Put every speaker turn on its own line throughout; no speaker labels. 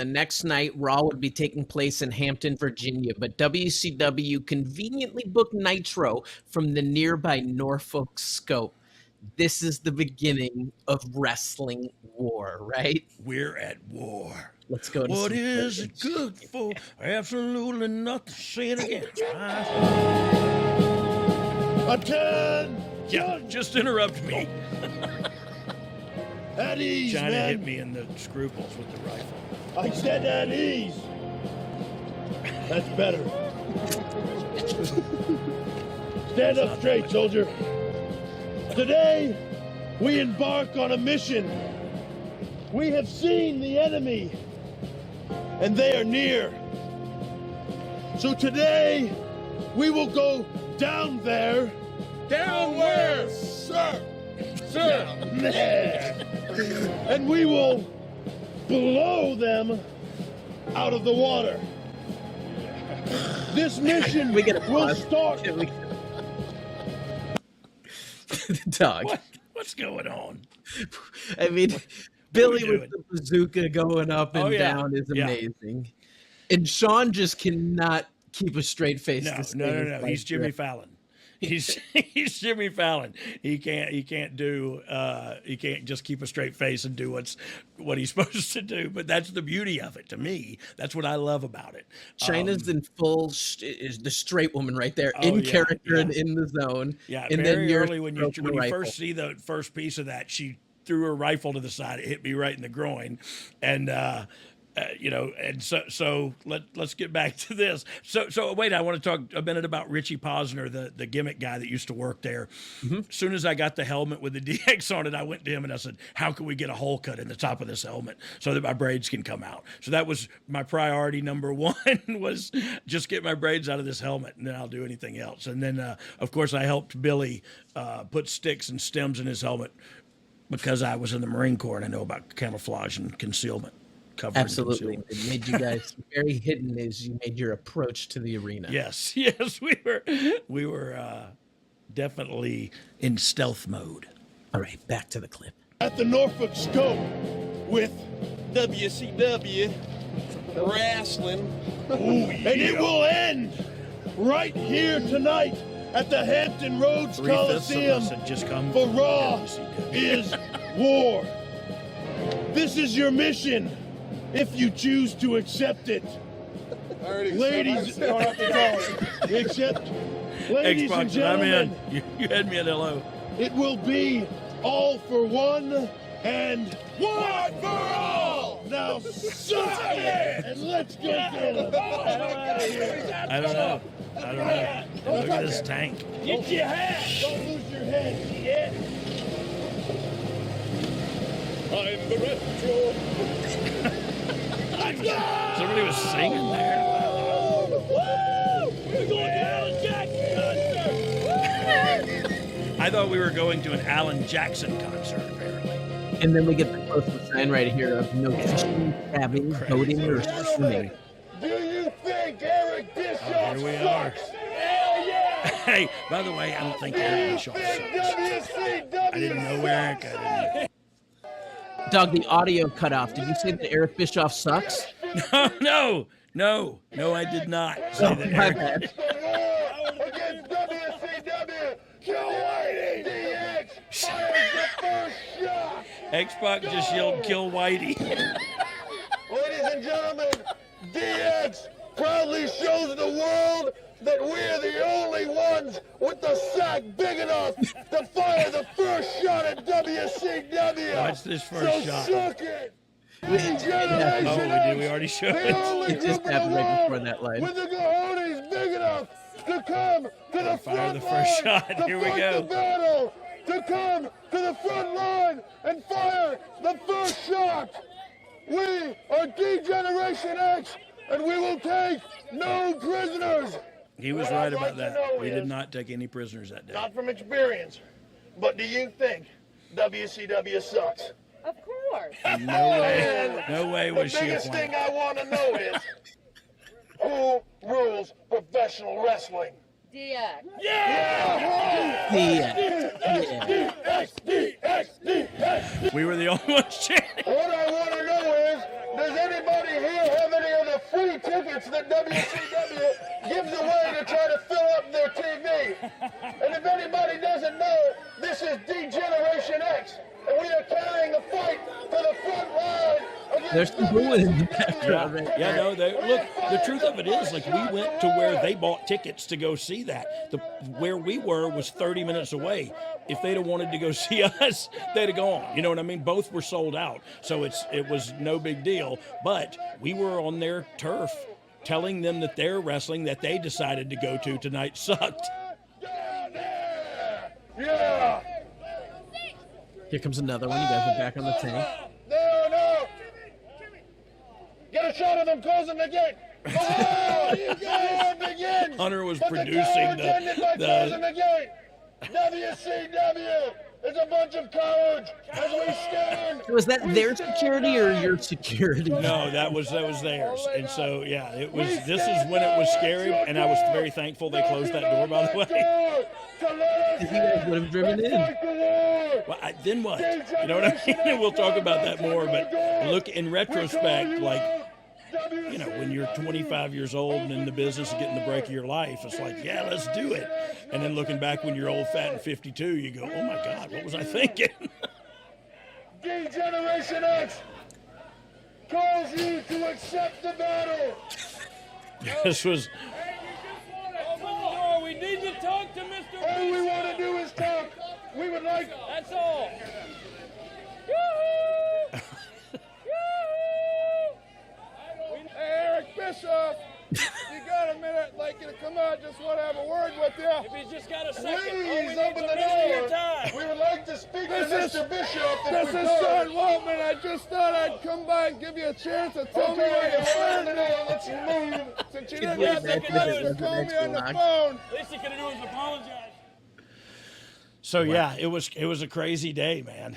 The next night, Raw would be taking place in Hampton, Virginia, but WCW conveniently booked Nitro from the nearby Norfolk Scope. This is the beginning of wrestling war, right?
We're at war.
Let's go to
What
some
is
footage.
it good for? Absolutely nothing. Say it again. Yeah, just interrupt me.
At ease,
Trying to
man.
hit me in the scruples with the rifle.
I said at ease. That's better. Stand up straight, soldier. Today, we embark on a mission. We have seen the enemy, and they are near. So today, we will go down there. Down where? Sir. And we will blow them out of the water. This mission
We gotta
will
pause.
start.
Dog.
What's going on?
I mean, Billy
doing?
with the bazooka going up and
Oh, yeah.
down is
Yeah.
amazing. And Sean just cannot keep a straight face.
No,
to save
no.
his life.
He's Jimmy Fallon. He's Jimmy Fallon. He can't just keep a straight face and do what he's supposed to do. But that's the beauty of it to me. That's what I love about it.
China's in full is the straight woman right there,
Oh,
in
yeah,
character
yeah.
and in the zone.
Yeah,
and
very
then
early when you
rifle.
first see the first piece of that, she threw her rifle to the side. It hit me right in the groin, and and so let's get back to this. So wait, I want to talk a minute about Richie Posner, the gimmick guy that used to work there.
Mm-hmm.
As soon as I got the helmet with the DX on it, I went to him and I said, "How can we get a hole cut in the top of this helmet so that my braids can come out?" So that was my priority number one, was just get my braids out of this helmet, and then I'll do anything else. And then of course I helped Billy put sticks and stems in his helmet because I was in the Marine Corps and I know about camouflage and concealment.
Absolutely. It made you guys very hidden as you made your approach to the arena.
Yes, we were definitely in stealth mode.
All right, back to the clip.
At the Norfolk Scope with
WCW Wrestling.
and it will end right here tonight at the Hampton Roads
3/5 of
Coliseum.
us had just come
For
from
Raw
WCW.
is war. This is your mission, if you choose to accept it. Ladies, except, ladies and
Xbox, I'm
gentlemen,
in. You had me at hello.
it will be all for one and one for all. Now suck it and let's go get it.
I don't know. Look at this tank.
Get your hat. Don't lose your head. Yeah. I'm the retro.
Somebody was singing there.
We're going to Alan Jackson concert.
I thought we were going to an Alan Jackson concert, apparently.
And then we get the close-up sign right here of no fishing, stabbing, boating, or swimming.
Do you think Eric Bischoff
Here we are.
sucks? Hell yeah!
Hey, by the way, I don't think Eric Bischoff sucks. I didn't know Eric.
Dog, the audio cut off. Did you say that Eric Bischoff sucks?
No, I did not say
Oh,
that
my
Eric.
bad.
Against WCW, Joe Whitey, DX fires the first shot.
Xbox just yelled, "Kill Whitey."
Ladies and gentlemen, DX proudly shows the world that we're the only ones with the sack big enough to fire the first shot at WCW.
Watch this first
so
shot.
Suck it.
We-
Generation
Oh, we did.
X,
We already showed
the
it.
only
It just
group in the
happened right
world
before that line.
with the cojones big enough to come to the
Fire
front
the
line,
first shot.
to
Here we
fight
go.
the battle, to come to the front line and fire the first shot. We are D-Generation X, and we will take no prisoners.
He was
What
right
I'd
about
like to
that.
know
We did
is-
not take any prisoners that day.
Not from experience, but do you think WCW sucks?
Of course.
No way was
The
she a
biggest thing
plant.
I want to know is who rules professional wrestling?
DX.
Yeah!
Yeah.
DX!
We were the only ones chanting.
What I want to know is, Does anybody here have any of the free tickets that WCW gives away to try to fill up their TV? And if anybody doesn't know, this is D-Generation X, and we are carrying the fight to the front line.
There's some booing in the background. Right
Yeah,
there.
no, look, the truth of it is, like, we went to where they bought tickets to go see that. Where we were was 30 minutes away. If they'd have wanted to go see us, they'd have gone. You know what I mean? Both were sold out, so it was no big deal. But we were on their turf telling them that their wrestling that they decided to go to tonight sucked.
Yeah!
Here comes another one. You guys are back on the tank.
No! Get a shot of them closing the gate! Come on! War begins!
Hunter was
But
producing
the cowards ended by closing
the
the gate! WCW is a bunch of cowards as we stand!
Was that their security or your security?
No, that was theirs. And so, yeah, it was. This is when it was scary, and I was very thankful they closed that door, by the way.
You guys would have driven in.
Well, then what? You know what I mean? We'll talk about that more, but look, in retrospect, like, you know, when you're 25 years old and in the business of getting the break of your life, it's like, yeah, let's do it. And then looking back when you're old, fat, and 52, you go, oh my God, what was I thinking?
D-Generation X calls you to accept the battle!
This was.
We need to talk to Mr.
All we want to do is talk. We would like...
That's all.
Hey, Eric Bischoff, you got a minute? Like you to come out, just want to have a word with you.
If he's just got a second,
Please
all
open
we
the
need is your
door.
time.
We would like to speak to Mr. Bishop.
This is Sean Waltman. I just thought I'd come by and give you a chance to tell me what you heard.
Let's move.
Since you
Could
didn't
we
have the
imagine
guts
if it
to
was
call
an
me on the
extra
phone.
Least he could do is apologize.
So, yeah, it was a crazy day, man.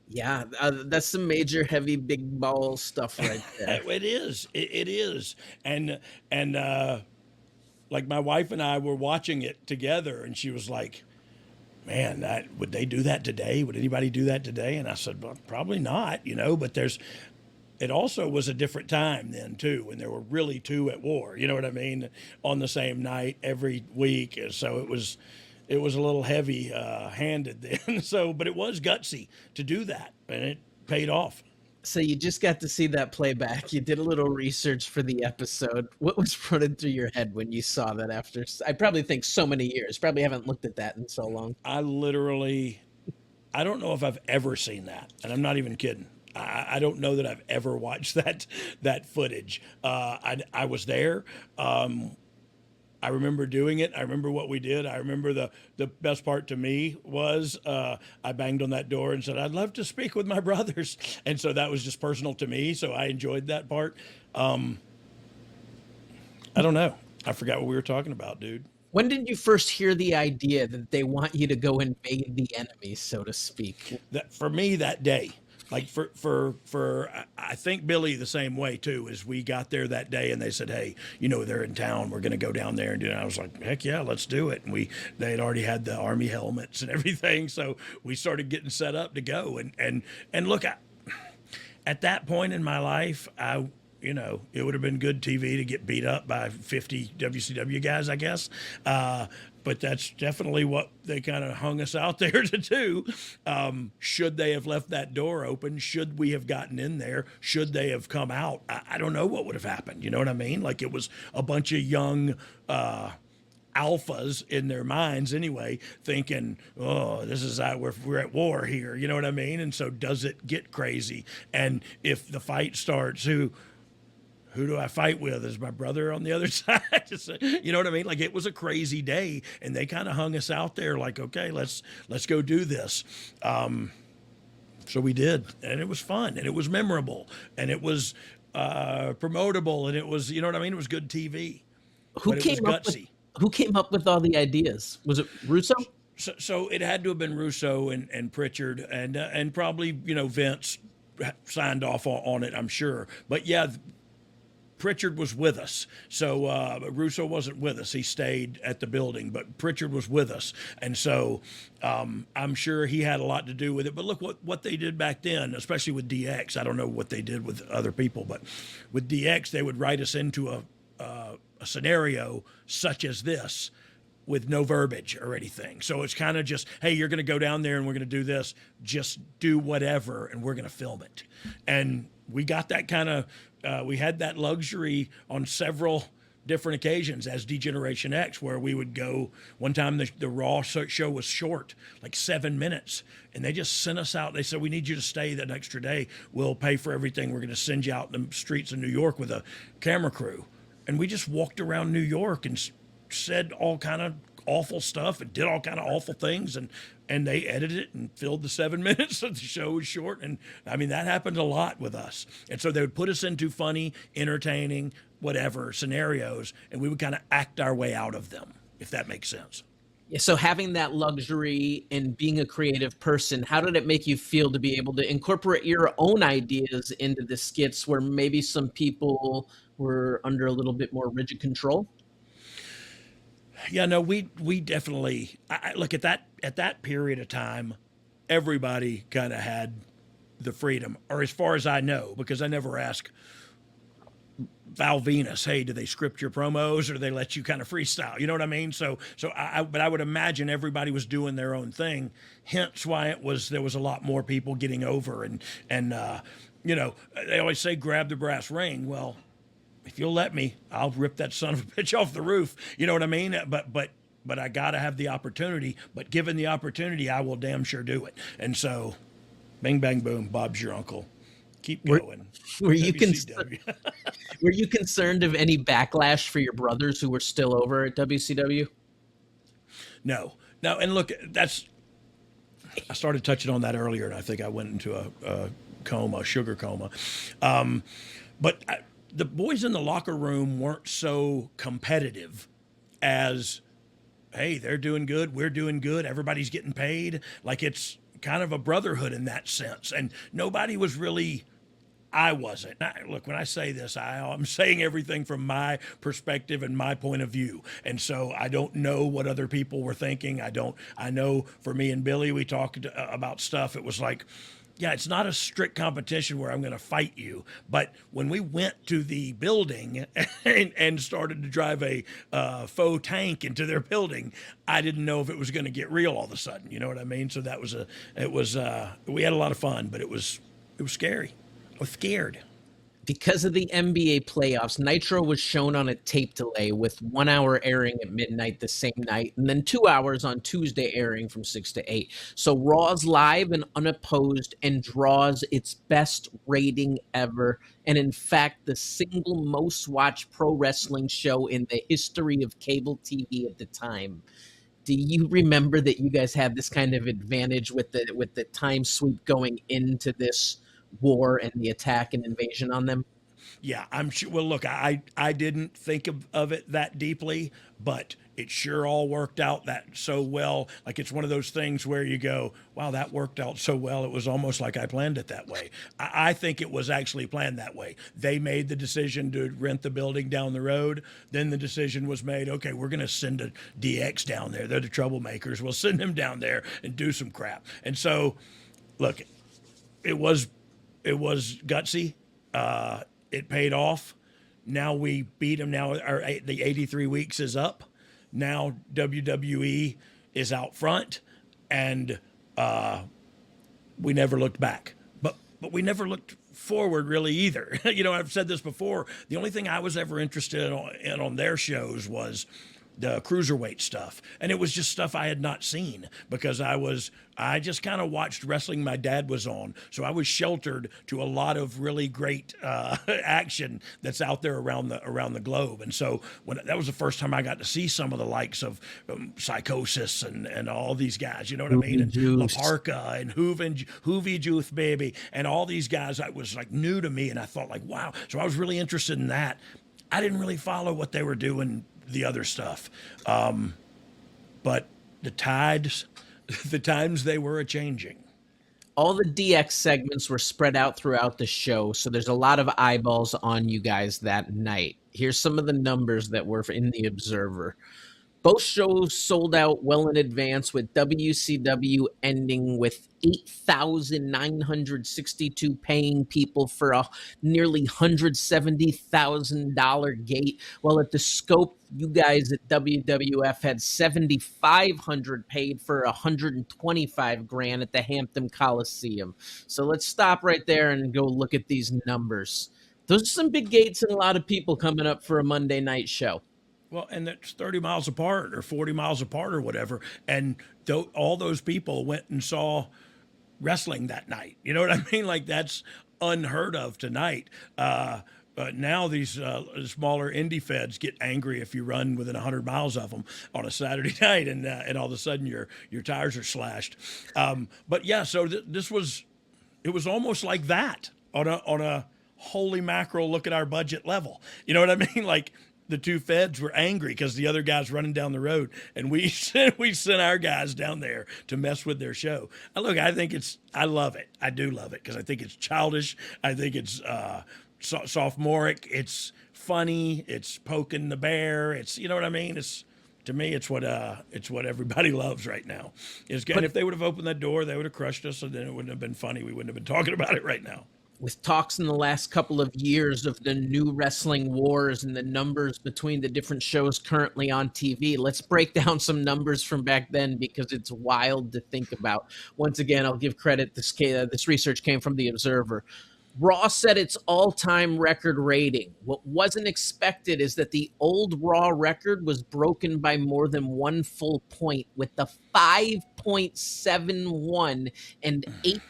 Yeah, that's some major, heavy, big ball stuff right there.
It is. It is. And like my wife and I were watching it together, and she was like, man, would they do that today? Would anybody do that today? And I said, well, probably not, you know, but it also was a different time then too, when there were really two at war, you know what I mean? On the same night every week. So it was a little heavy handed then. So, but it was gutsy to do that, and it paid off.
So you just got to see that playback. You did a little research for the episode. What was running through your head when you saw that after, I probably think so many years, probably haven't looked at that in so long.
I don't know if I've ever seen that, and I'm not even kidding. I don't know that I've ever watched that footage. I was there. I remember doing it. I remember what we did. I remember the best part to me was I banged on that door and said, I'd love to speak with my brothers. And so that was just personal to me. So I enjoyed that part. I don't know. I forgot what we were talking about, dude.
When did you first hear the idea that they want you to go invade the enemy, so to speak?
That for me that day. Like for I think Billy the same way too. As we got there that day and they said, hey, you know, they're in town. We're going to go down there and do it. And I was like, heck yeah, let's do it. And they had already had the Army helmets and everything, so we started getting set up to go. And look, at that point in my life, you know, it would have been good TV to get beat up by 50 WCW guys, I guess. But that's definitely what they kind of hung us out there to do. Should they have left that door open? Should we have gotten in there? Should they have come out? I don't know what would have happened. You know what I mean? Like, it was a bunch of young alphas in their minds anyway, thinking, oh, this is we're at war here. You know what I mean? And so does it get crazy? And if the fight starts, who do I fight with? Is my brother on the other side? You know what I mean? Like, it was a crazy day, and they kind of hung us out there like, okay, let's go do this. So we did, and it was fun, and it was memorable, and it was promotable, and it was, you know what I mean? It was good TV.
Who came up with all the ideas? Was it Russo?
So it had to have been Russo and Pritchard, and probably, you know, Vince signed off on it, I'm sure. But yeah, Pritchard was with us. So Russo wasn't with us. He stayed at the building, but Pritchard was with us. And so I'm sure he had a lot to do with it. But look what they did back then, especially with DX. I don't know what they did with other people, but with DX, they would write us into a scenario such as this with no verbiage or anything. So it's kind of just, hey, you're going to go down there and we're going to do this. Just do whatever, and we're going to film it. And we got that kind of, we had that luxury on several different occasions as D-Generation X, where we would go. One time the Raw show was short, like 7 minutes, and they just sent us out. They said, we need you to stay that extra day. We'll pay for everything. We're going to send you out in the streets of New York with a camera crew. And we just walked around New York and said all kind of awful stuff and did all kind of awful things, and they edited it and filled the 7 minutes so the show was short. And I mean, that happened a lot with us. And so they would put us into funny, entertaining, whatever scenarios, and we would kind of act our way out of them, if that makes sense.
Yeah, so having that luxury and being a creative person, how did it make you feel to be able to incorporate your own ideas into the skits where maybe some people were under a little bit more rigid control?
Yeah, no, we definitely look at that period of time. Everybody kind of had the freedom, or as far as I know, because I never asked Val Venus, hey, do they script your promos, or do they let you kind of freestyle? You know what I mean? But I would imagine everybody was doing their own thing. Hence why there was a lot more people getting over, and you know, they always say grab the brass ring. Well, if you'll let me, I'll rip that son of a bitch off the roof. You know what I mean? But I got to have the opportunity. But given the opportunity, I will damn sure do it. And so, bing, bang, boom, Bob's your uncle. Keep going.
Were you concerned of any backlash for your brothers who were still over at WCW?
No. And look, I started touching on that earlier, and I think I went into a sugar coma. The boys in the locker room weren't so competitive as, hey, they're doing good, we're doing good, everybody's getting paid. Like, it's kind of a brotherhood in that sense. And nobody was really, I wasn't. Look, when I say this, I'm saying everything from my perspective and my point of view. And so I don't know what other people were thinking. I know for me and Billy, we talked about stuff. It was like, yeah, it's not a strict competition where I'm going to fight you. But when we went to the building and started to drive a faux tank into their building, I didn't know if it was going to get real all of a sudden. You know what I mean? So we had a lot of fun, but it was scary. I was scared.
Because of the NBA playoffs, Nitro was shown on a tape delay with 1 hour airing at midnight the same night, and then 2 hours on Tuesday airing from 6 to 8. So Raw's live and unopposed and draws its best rating ever, and in fact, the single most watched pro wrestling show in the history of cable TV at the time. Do you remember that you guys had this kind of advantage with the time sweep going into this war and the attack and invasion on them?
Yeah, I'm sure. Well, look, I didn't think of it that deeply, but it sure all worked out that so well. Like, it's one of those things where you go, wow, that worked out so well. It was almost like I planned it that way. I think it was actually planned that way. They made the decision to rent the building down the road. Then the decision was made, okay, we're going to send a DX down there. They're the troublemakers. We'll send them down there and do some crap. And so, look, it was gutsy. It paid off. Now we beat them. Now the 83 weeks is up. Now WWE is out front, and we never looked back. But we never looked forward really either. You know, I've said this before. The only thing I was ever interested in on their shows was the cruiserweight stuff. And it was just stuff I had not seen because I just kind of watched wrestling my dad was on. So I was sheltered to a lot of really great action that's out there around the globe. And so that was the first time I got to see some of the likes of Psychosis and all these guys, you know what I mean? And La Parka and Hoovy Juice Baby and all these guys that was like new to me. And I thought like, wow. So I was really interested in that. I didn't really follow what they were doing, the other stuff. But the times they were a-changing.
all the DX segments were spread out throughout the show, so there's a lot of eyeballs on you guys that night. Here's some of the numbers that were in the Observer. Both shows sold out well in advance, with WCW ending with 8,962 paying people for a nearly $170,000 gate, while at the Scope, you guys at WWF had 7,500 paid for 125 grand at the Hampton Coliseum. So let's stop right there and go look at these numbers. Those are some big gates and a lot of people coming up for a Monday night show.
Well, and that's 30 miles apart or 40 miles apart or whatever. And all those people went and saw wrestling that night. You know what I mean? Like, that's unheard of tonight. Now these smaller indie feds get angry if you run within 100 miles of them on a Saturday night, and all of a sudden your tires are slashed. But yeah, so it was almost like that on a holy mackerel, look at our budget level. You know what I mean? Like, the two feds were angry because the other guy's running down the road, and we sent our guys down there to mess with their show. Look, I love it. I do love it because I think it's childish. I think it's sophomoric. It's funny. It's poking the bear. It's, you know what I mean? To me, it's what everybody loves right now. And if they would have opened that door, they would have crushed us, and then it wouldn't have been funny. We wouldn't have been talking about it right now.
With talks in the last couple of years of the new wrestling wars and the numbers between the different shows currently on TV, let's break down some numbers from back then because it's wild to think about. Once again, I'll give credit. This research came from The Observer. Raw set its all-time record rating. What wasn't expected is that the old Raw record was broken by more than 1 full point, with the 5.71 and 8.20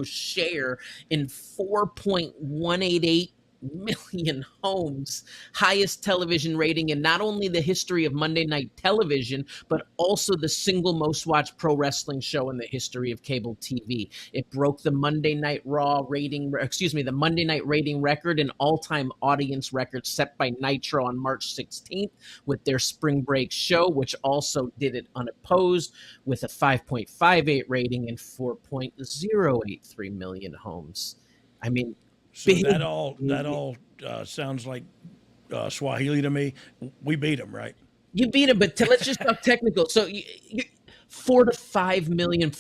share in 4.188 million homes, highest television rating in not only the history of Monday Night Television, but also the single most watched pro wrestling show in the history of cable TV. It broke the Monday Night rating record, an all-time audience record set by Nitro on March 16th with their spring break show, which also did it unopposed with a 5.58 rating and 4.083 million homes. I mean,
so that all sounds like Swahili to me. We beat them, right?
You beat them, but let's just talk technical. So 4 million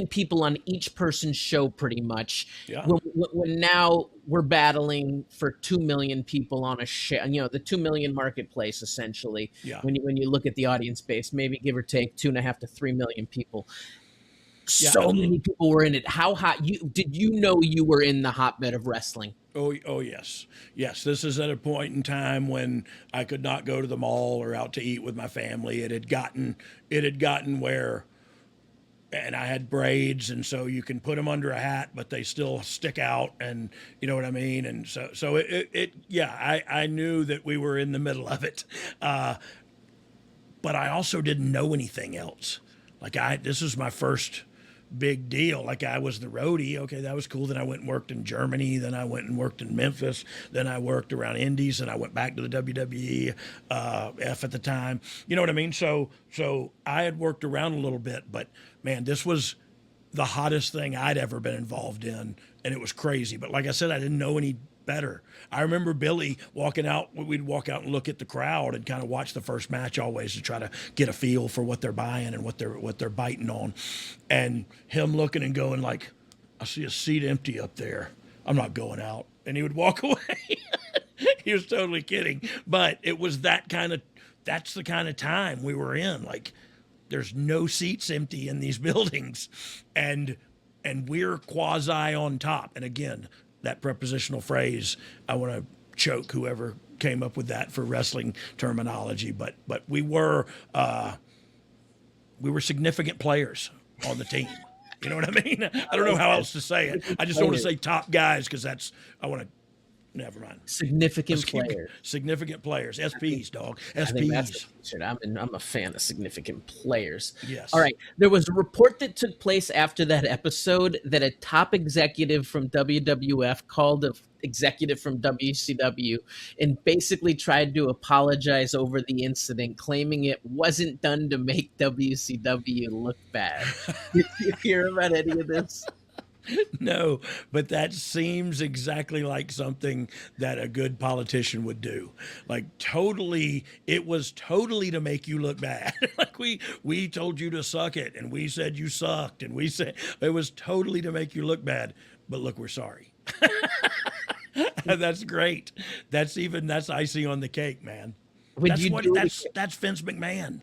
people on each person's show, pretty much.
Yeah.
When now we're battling for 2 million people on a show, the 2 million marketplace, essentially.
Yeah.
When you look at the audience base, maybe give or take 2.5 to 3 million people.
Yeah,
so many people were in it. How hot? Did you know you were in the hotbed of wrestling?
Oh yes. This is at a point in time when I could not go to the mall or out to eat with my family. It had gotten where, and I had braids, and so you can put them under a hat, but they still stick out, and you know what I mean. And so I knew that we were in the middle of it, but I also didn't know anything else. This is my first big deal. Like, I was the roadie. Okay, that was cool. Then I went and worked in Germany. Then I went and worked in Memphis. Then I worked around Indies, and I went back to the WWE F at the time. You know what I mean? So I had worked around a little bit, but man, this was the hottest thing I'd ever been involved in, and it was crazy. But like I said, I didn't know any better. I remember Billy walking out. We'd walk out and look at the crowd and kind of watch the first match always to try to get a feel for what they're buying and what they're biting on, and him looking and going like, I see a seat empty up there. I'm not going out. And he would walk away. He was totally kidding. But it was that's the kind of time we were in. Like, there's no seats empty in these buildings, and we're quasi on top. And again, that prepositional phrase, I want to choke whoever came up with that for wrestling terminology, but we were significant players on the team. You know what I mean? I don't know how else to say it. I just don't want to say top guys because I want to Never mind.
Significant
Let's keep
players.
significant players. SPs, dog.
I think that's
SPs.
the t-shirt. I'm a fan of significant players.
Yes.
All right. There was a report that took place after that episode that a top executive from WWF called a executive from WCW and basically tried to apologize over the incident, claiming it wasn't done to make WCW look bad. Did you hear about any of this?
No, but that seems exactly like something that a good politician would do. Like totally, it was totally to make you look bad. Like we told you to suck it, and we said you sucked, and we said it was totally to make you look bad. But look, we're sorry. That's great. That's icing on the cake, man. That's Vince McMahon.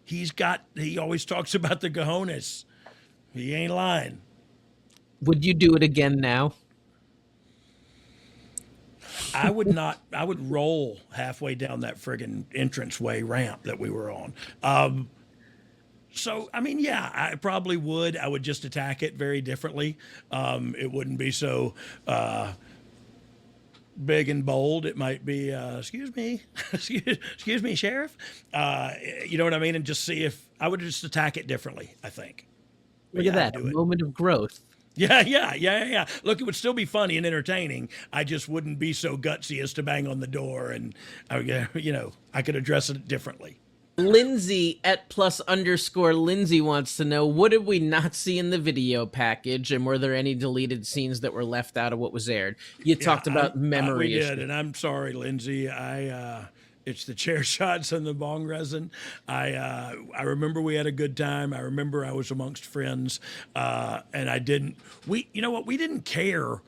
He always talks about the cojones. He ain't lying.
Would you do it again now?
I would not. I would roll halfway down that friggin' entranceway ramp that we were on. So, I mean, yeah, I probably would. I would just attack it very differently. It wouldn't be so big and bold. It might be, excuse me, excuse me, Sheriff. You know what I mean? And just see if I would just attack it differently, I think.
Look at that, a moment of growth.
Yeah. Look, it would still be funny and entertaining. I just wouldn't be so gutsy as to bang on the door, and I could address it differently.
Lindsay at +_Lindsay wants to know, what did we not see in the video package, and were there any deleted scenes that were left out of what was aired? You talked about memory
we did,
issues.
and I'm sorry, Lindsay. It's the chair shots and the bong resin. I remember we had a good time. I remember I was amongst friends, and we didn't care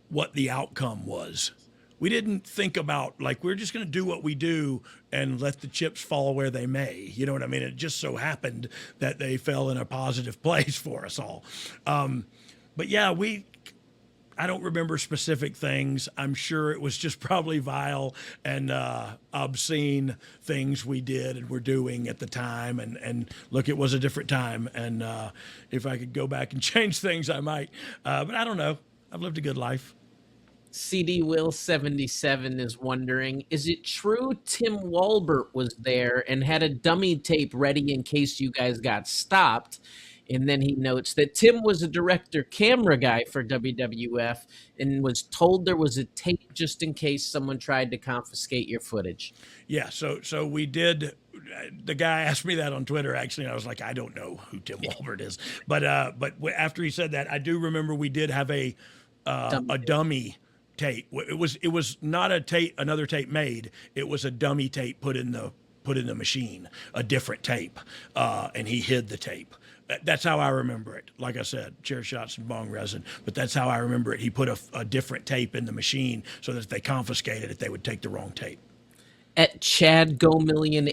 what the outcome was. We didn't think about, like, we're just going to do what we do and let the chips fall where they may. You know what I mean? It just so happened that they fell in a positive place for us all. But yeah, I don't remember specific things. I'm sure it was just probably vile and obscene things we did and were doing at the time. And look, it was a different time. And if I could go back and change things, I might. But I don't know. I've lived a good life.
CD Will 77 is wondering, is it true Tim Walbert was there and had a dummy tape ready in case you guys got stopped? And then he notes that Tim was a director camera guy for WWF and was told there was a tape just in case someone tried to confiscate your footage.
Yeah, so we did. The guy asked me that on Twitter, actually, and I was like, I don't know who Tim Walbert is. But after he said that, I do remember we did have a dummy tape. It was not a tape, another tape made. It was a dummy tape put in the machine, a different tape, and he hid the tape. That's how I remember it. Like I said, chair shots and bong resin, but that's how I remember it. He put a different tape in the machine so that if they confiscated it, they would take the wrong tape.
At Chad Go Million